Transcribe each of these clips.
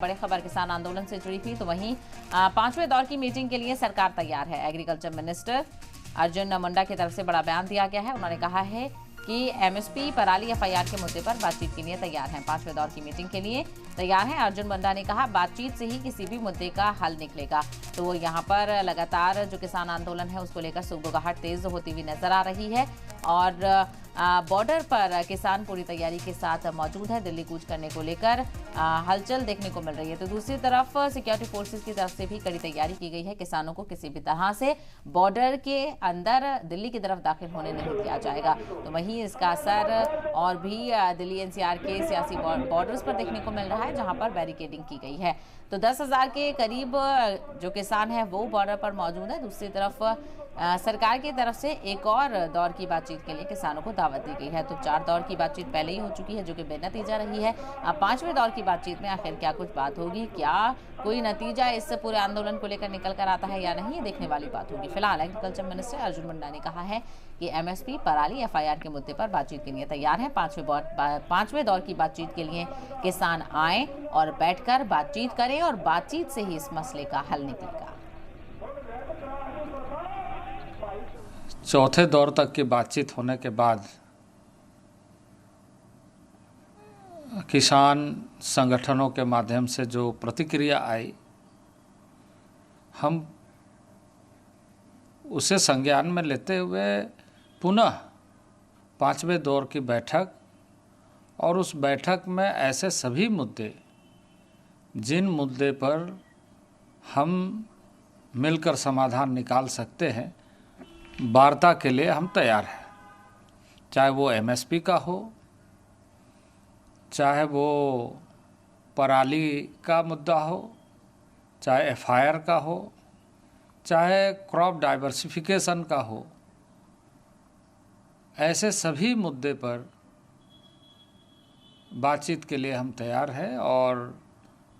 बड़ी खबर किसान आंदोलन से जुड़ी थी। तो वहीं पांचवें दौर की मीटिंग के लिए सरकार तैयार है। एग्रीकल्चर मिनिस्टर अर्जुन मुंडा की तरफ से बड़ा बयान दिया गया है। उन्होंने कहा है कि एमएसपी पराली एफआईआर के मुद्दे पर बातचीत के लिए तैयार हैं। पांचवें दौर की मीटिंग के लिए तैयार हैं। अर्जुन मुंडा ने कहा बातचीत से ही किसी भी मुद्दे का हल निकलेगा। तो यहाँ पर लगातार जो किसान आंदोलन है उसको लेकर सुगबुगाहट तेज होती हुई नजर आ रही है और बॉर्डर पर किसान पूरी तैयारी के साथ मौजूद है। दिल्ली कूच करने को लेकर हलचल देखने को मिल रही है। तो दूसरी तरफ सिक्योरिटी फोर्सेस की तरफ से भी कड़ी तैयारी की गई है। किसानों को किसी भी तरह से बॉर्डर के अंदर दिल्ली की तरफ दाखिल होने नहीं दिया जाएगा। तो वहीं इसका असर और भी दिल्ली एनसीआर के सियासी बॉर्डर्स पर देखने को मिल रहा है, जहां पर बैरिकेडिंग की गई है। तो 10,000 के करीब जो किसान है वो बॉर्डर पर मौजूद है। दूसरी तरफ सरकार की तरफ से एक और दौर की बातचीत के लिए किसानों को दावत दी गई है। तो 4 दौर की बातचीत पहले ही हो चुकी है जो कि बेनतीजा रही है। अब 5वें दौर की बातचीत में आखिर क्या कुछ बात होगी, क्या कोई नतीजा इस पूरे आंदोलन को लेकर निकल कर आता है या नहीं, ये देखने वाली बात होगी। फिलहाल एग्रीकल्चर मिनिस्टर अर्जुन मुंडा ने कहा है कि एमएसपी पराली एफआईआर के मुद्दे पर बातचीत के लिए तैयार है। पांचवें दौर की बातचीत के लिए किसान आए और बैठकर बातचीत करें और बातचीत से ही इस मसले का हल निकलेगा। चौथे दौर तक की बातचीत होने के बाद किसान संगठनों के माध्यम से जो प्रतिक्रिया आई, हम उसे संज्ञान में लेते हुए पुनः 5वें दौर की बैठक और उस बैठक में ऐसे सभी मुद्दे जिन मुद्दे पर हम मिलकर समाधान निकाल सकते हैं, वार्ता के लिए हम तैयार हैं। चाहे वो एमएसपी का हो, चाहे वो पराली का मुद्दा हो, चाहे एफआईआर का हो, चाहे क्रॉप डाइवर्सिफिकेशन का हो, ऐसे सभी मुद्दे पर बातचीत के लिए हम तैयार हैं। और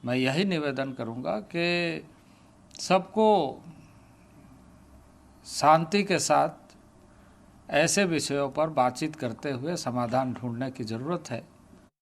मैं यही निवेदन करूंगा कि सबको शांति के साथ ऐसे विषयों पर बातचीत करते हुए समाधान ढूंढने की ज़रूरत है।